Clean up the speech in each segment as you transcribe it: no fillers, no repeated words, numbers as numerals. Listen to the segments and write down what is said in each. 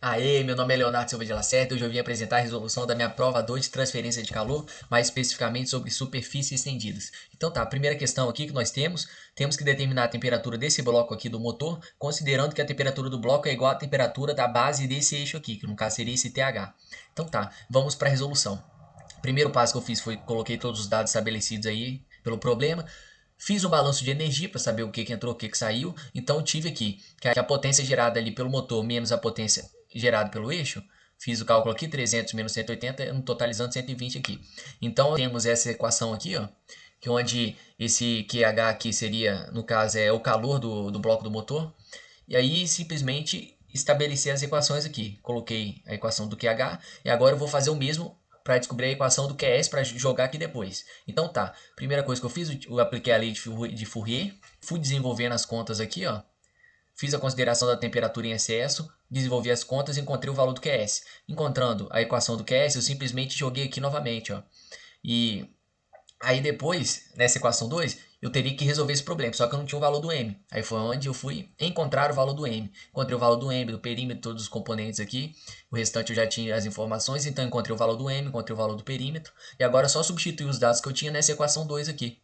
Aê, meu nome é Leonardo Silva de Lacerda. Hoje eu vim apresentar a resolução da minha prova 2 de transferência de calor, mais especificamente sobre superfícies estendidas. Então tá, a primeira questão aqui que nós temos que determinar a temperatura desse bloco aqui do motor, considerando que a temperatura do bloco é igual à temperatura da base desse eixo aqui, que no caso seria esse TH. Então tá, vamos para a resolução. O primeiro passo que eu fiz foi coloquei todos os dados estabelecidos aí pelo problema. Fiz um balanço de energia para saber o que entrou, o que saiu. Então tive aqui que a potência gerada ali pelo motor menos a potência gerada pelo eixo. Fiz o cálculo aqui, 300 menos 180, totalizando 120 aqui. Então temos essa equação aqui, ó, que onde esse QH aqui seria, no caso, é o calor do bloco do motor. E aí simplesmente estabeleci as equações aqui. Coloquei a equação do QH e agora eu vou fazer o mesmo para descobrir a equação do QS para jogar aqui depois. Então tá, primeira coisa que eu fiz, eu apliquei a lei de Fourier, fui desenvolvendo as contas aqui, ó. Fiz a consideração da temperatura em excesso, desenvolvi as contas e encontrei o valor do QS. Encontrando a equação do QS, eu simplesmente joguei aqui novamente, ó. E aí depois, nessa equação 2, eu teria que resolver esse problema, só que eu não tinha o valor do M. Aí foi onde eu fui encontrar o valor do M. Encontrei o valor do M, do perímetro, todos os componentes aqui. O restante eu já tinha as informações, então encontrei o valor do M, encontrei o valor do perímetro. E agora é só substituir os dados que eu tinha nessa equação 2 aqui.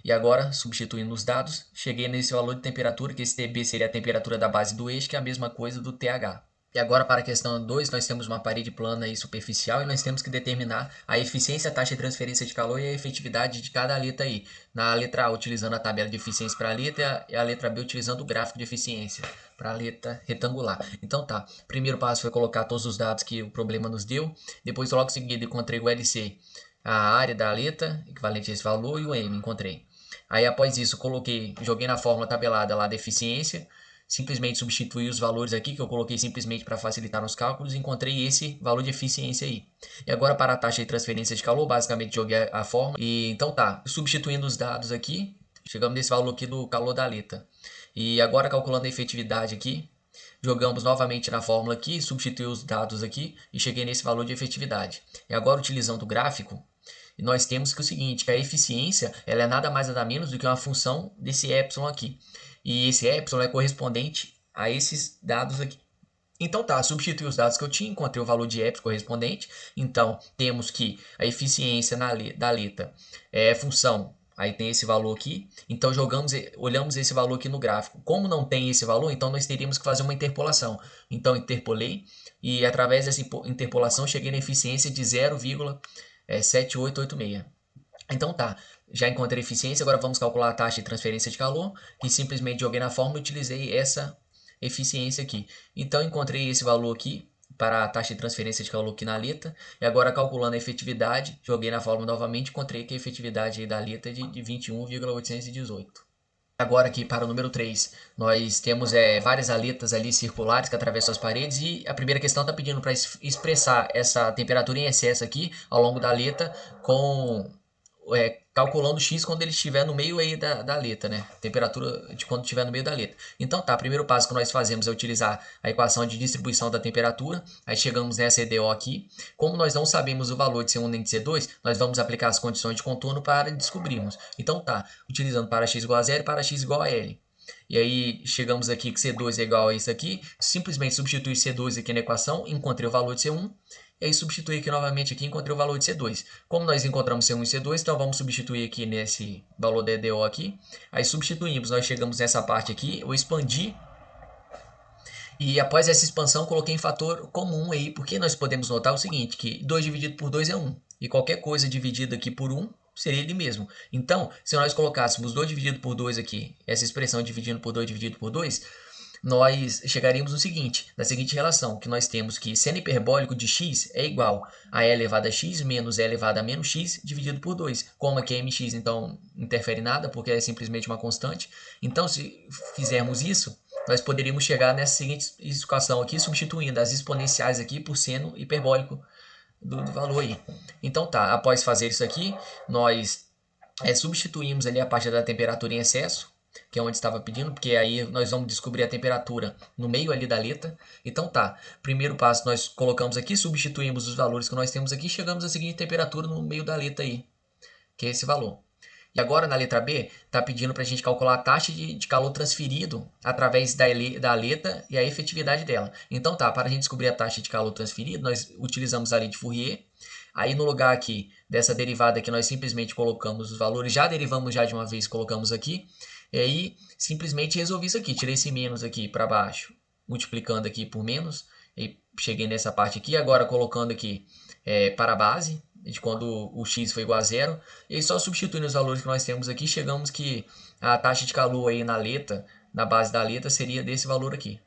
E agora, substituindo os dados, cheguei nesse valor de temperatura, que esse TB seria a temperatura da base do eixo, que é a mesma coisa do TH. E agora para a questão 2, nós temos uma parede plana e superficial e nós temos que determinar a eficiência, a taxa de transferência de calor e a efetividade de cada aleta aí. Na letra A, utilizando a tabela de eficiência para a aleta e a letra B, utilizando o gráfico de eficiência para a aleta retangular. Então tá, primeiro passo foi colocar todos os dados que o problema nos deu. Depois, logo em seguida, encontrei o LC, a área da aleta, equivalente a esse valor, e o M, encontrei. Aí após isso, joguei na fórmula tabelada lá da eficiência, simplesmente substituí os valores aqui, que eu coloquei simplesmente para facilitar nos cálculos, e encontrei esse valor de eficiência aí. E agora para a taxa de transferência de calor, basicamente joguei a fórmula. E então tá, substituindo os dados aqui, chegamos nesse valor aqui do calor da aleta. E agora calculando a efetividade aqui, jogamos novamente na fórmula aqui, substituí os dados aqui e cheguei nesse valor de efetividade. E agora utilizando o gráfico, nós temos que o seguinte, que a eficiência ela é nada mais nada menos do que uma função desse epsilon aqui. E esse epsilon é correspondente a esses dados aqui. Então tá, substituí os dados que eu tinha, encontrei o valor de epsilon correspondente. Então temos que a eficiência da letra é função, aí tem esse valor aqui. Então olhamos esse valor aqui no gráfico. Como não tem esse valor, então nós teríamos que fazer uma interpolação. Então interpolei e através dessa interpolação cheguei na eficiência de 0,7886. Então tá, já encontrei eficiência, agora vamos calcular a taxa de transferência de calor, que simplesmente joguei na fórmula e utilizei essa eficiência aqui. Então encontrei esse valor aqui para a taxa de transferência de calor aqui na letra, e agora calculando a efetividade, joguei na fórmula novamente, encontrei que a efetividade aí da letra é de 21,818. Agora aqui para o número 3, nós temos várias aletas ali circulares que atravessam as paredes e a primeira questão está pedindo para expressar essa temperatura em excesso aqui ao longo da aleta com calculando x quando ele estiver no meio aí da letra, né? Temperatura de quando estiver no meio da letra. Então tá, primeiro passo que nós fazemos é utilizar a equação de distribuição da temperatura. Aí chegamos nessa EDO aqui. Como nós não sabemos o valor de C1 nem de C2, nós vamos aplicar as condições de contorno para descobrirmos. Então tá, utilizando para x igual a zero e para x igual a L. E aí chegamos aqui que C2 é igual a isso aqui. Simplesmente substituir C2 aqui na equação, encontrei o valor de C1. E aí substituir aqui novamente aqui, encontrei o valor de C2. Como nós encontramos C1 e C2, então vamos substituir aqui nesse valor da EDO aqui. Aí substituímos, nós chegamos nessa parte aqui, eu expandi. E após essa expansão, coloquei em fator comum aí, porque nós podemos notar o seguinte, que 2 dividido por 2 é 1. E qualquer coisa dividida aqui por 1 seria ele mesmo. Então, se nós colocássemos 2 dividido por 2 aqui, essa expressão dividindo por 2 dividido por 2, nós chegaríamos no seguinte, na seguinte relação, que nós temos que seno hiperbólico de x é igual a e elevado a x menos e elevado a menos x dividido por 2. Como aqui é mx, então não interfere nada, porque é simplesmente uma constante. Então, se fizermos isso, nós poderíamos chegar nessa seguinte equação aqui, substituindo as exponenciais aqui por seno hiperbólico do valor aí. Então tá, após fazer isso aqui, nós substituímos ali a parte da temperatura em excesso, que é onde estava pedindo, porque aí nós vamos descobrir a temperatura no meio ali da letra. Então tá, primeiro passo nós colocamos aqui, substituímos os valores que nós temos aqui, chegamos à seguinte temperatura no meio da letra aí, que é esse valor. E agora na letra B, está pedindo para a gente calcular a taxa de calor transferido através da aleta e a efetividade dela. Então tá, para a gente descobrir a taxa de calor transferido, nós utilizamos a lei de Fourier. Aí no lugar aqui dessa derivada que nós simplesmente colocamos os valores, já derivamos já de uma vez, colocamos aqui. E aí simplesmente resolvi isso aqui, tirei esse menos aqui para baixo, multiplicando aqui por menos. E cheguei nessa parte aqui, agora colocando aqui para a base, de quando o x foi igual a zero, e só substituindo os valores que nós temos aqui, chegamos que a taxa de calor aí na base da letra, seria desse valor aqui.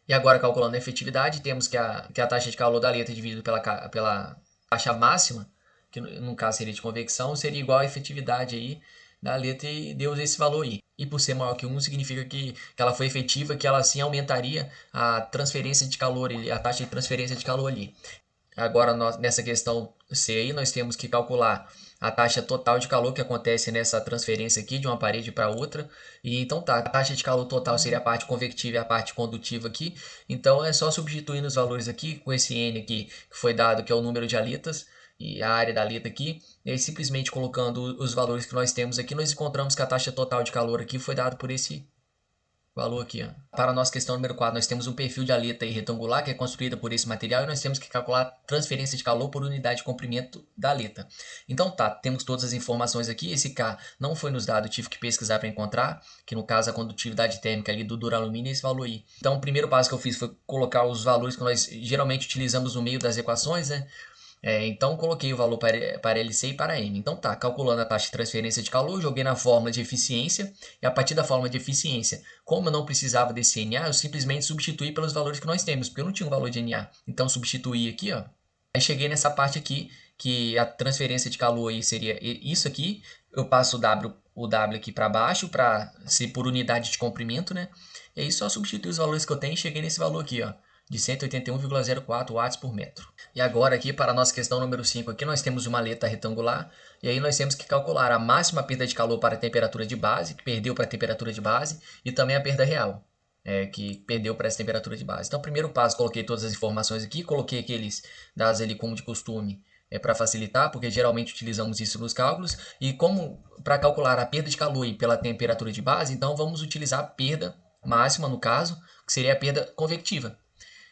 E agora, calculando a efetividade, temos que a taxa de calor da letra dividido pela taxa máxima, que no caso seria de convecção, seria igual à efetividade aí da letra e deu esse valor aí. E por ser maior que 1, significa que ela foi efetiva, que ela sim aumentaria a transferência de calor, a taxa de transferência de calor ali. Agora, nessa questão C aí, nós temos que calcular a taxa total de calor que acontece nessa transferência aqui de uma parede para outra. E então tá, a taxa de calor total seria a parte convectiva e a parte condutiva aqui. Então é só substituir os valores aqui com esse N aqui que foi dado, que é o número de aletas e a área da aleta aqui. E aí simplesmente colocando os valores que nós temos aqui, nós encontramos que a taxa total de calor aqui foi dado por esse valor aqui, ó. Para a nossa questão número 4, nós temos um perfil de aleta aí retangular que é construída por esse material e nós temos que calcular a transferência de calor por unidade de comprimento da aleta. Então tá, temos todas as informações aqui. Esse K não foi nos dado, tive que pesquisar para encontrar, que no caso a condutividade térmica ali do duralumínio é esse valor aí. Então o primeiro passo que eu fiz foi colocar os valores que nós geralmente utilizamos no meio das equações, né? Então coloquei o valor para LC e para M. Então tá, calculando a taxa de transferência de calor, joguei na fórmula de eficiência, e a partir da fórmula de eficiência, como eu não precisava desse NA, eu simplesmente substituí pelos valores que nós temos, porque eu não tinha um valor de NA. Então substituí aqui, ó. Aí cheguei nessa parte aqui, que a transferência de calor aí seria isso aqui. Eu passo o W aqui para baixo, para ser por unidade de comprimento, né? E aí só substituir os valores que eu tenho e cheguei nesse valor aqui, ó, de 181,04 watts por metro. E agora aqui para a nossa questão número 5 aqui nós temos uma aleta retangular e aí nós temos que calcular a máxima perda de calor para a temperatura de base, que perdeu para a temperatura de base, e também a perda real, que perdeu para essa temperatura de base. Então, primeiro passo, coloquei todas as informações aqui, coloquei aqueles dados ali como de costume, para facilitar, porque geralmente utilizamos isso nos cálculos, e como para calcular a perda de calor pela temperatura de base, então vamos utilizar a perda máxima no caso, que seria a perda convectiva.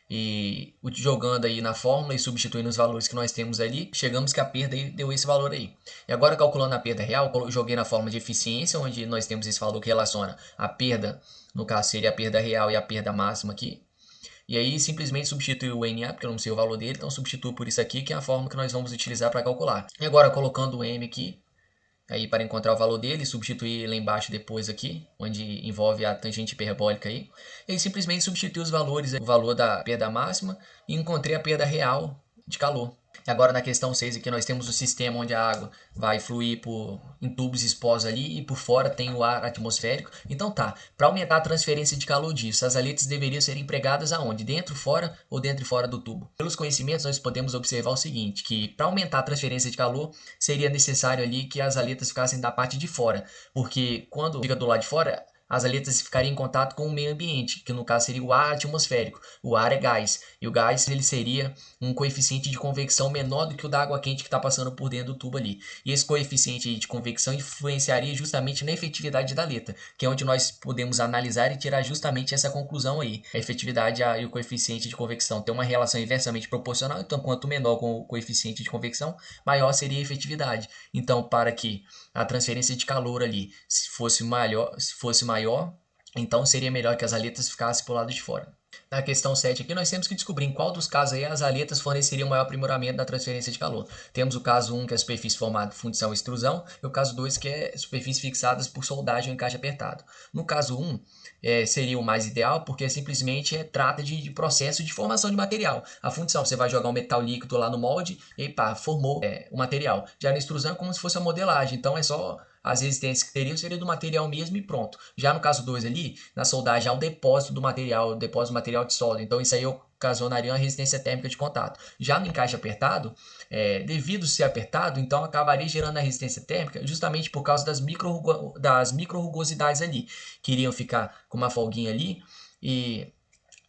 E jogando aí na fórmula e substituindo os valores que nós temos ali, chegamos que a perda aí deu esse valor aí. E agora calculando a perda real, joguei na fórmula de eficiência, onde nós temos esse valor que relaciona a perda, no caso seria a perda real e a perda máxima aqui. E aí simplesmente substitui o NA, porque eu não sei o valor dele, então substituo por isso aqui, que é a fórmula que nós vamos utilizar para calcular. E agora colocando o M aqui, aí para encontrar o valor dele, substituir lá embaixo depois aqui, onde envolve a tangente hiperbólica aí. E aí simplesmente substituir os valores, o valor da perda máxima, e encontrei a perda real de calor. Agora na questão 6 aqui nós temos o sistema onde a água vai fluir em tubos expostos ali e por fora tem o ar atmosférico. Então tá, para aumentar a transferência de calor disso, as aletas deveriam ser empregadas aonde? Dentro, fora ou dentro e fora do tubo. Pelos conhecimentos nós podemos observar o seguinte, que para aumentar a transferência de calor seria necessário ali que as aletas ficassem da parte de fora, porque quando fica do lado de fora, as aletas ficariam em contato com o meio ambiente, que no caso seria o ar atmosférico. O ar é gás, e o gás ele seria um coeficiente de convecção menor do que o da água quente que está passando por dentro do tubo ali. E esse coeficiente de convecção influenciaria justamente na efetividade da aleta, que é onde nós podemos analisar e tirar justamente essa conclusão aí. A efetividade e o coeficiente de convecção têm uma relação inversamente proporcional, então quanto menor com o coeficiente de convecção, maior seria a efetividade. Então, para que a transferência de calor ali fosse maior, então seria melhor que as aletas ficassem para o lado de fora. Na questão 7 aqui, nós temos que descobrir em qual dos casos aí as aletas forneceriam maior aprimoramento da transferência de calor. Temos o caso 1, que é a superfície formada por fundição e extrusão, e o caso 2, que é superfície fixadas por soldagem ou encaixe apertado. No caso 1, seria o mais ideal, porque simplesmente trata de processo de formação de material. A fundição, você vai jogar um metal líquido lá no molde e pá, formou o material. Já na extrusão é como se fosse a modelagem, então é só as resistências que teriam seria do material mesmo e pronto. Já no caso 2 ali, na soldagem há um depósito do material, de solda, então isso aí ocasionaria uma resistência térmica de contato. Já no encaixe apertado, devido ser apertado, então acabaria gerando a resistência térmica justamente por causa das micro-rugosidades ali, que iriam ficar com uma folguinha ali e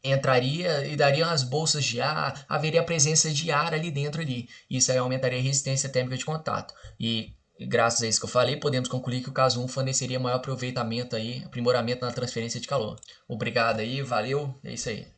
entraria e daria umas bolsas de ar, haveria presença de ar ali dentro ali. Isso aí aumentaria a resistência térmica de contato. E E graças a isso que eu falei, podemos concluir que o caso 1 forneceria maior aproveitamento aí, aprimoramento na transferência de calor. Obrigado aí, valeu, é isso aí.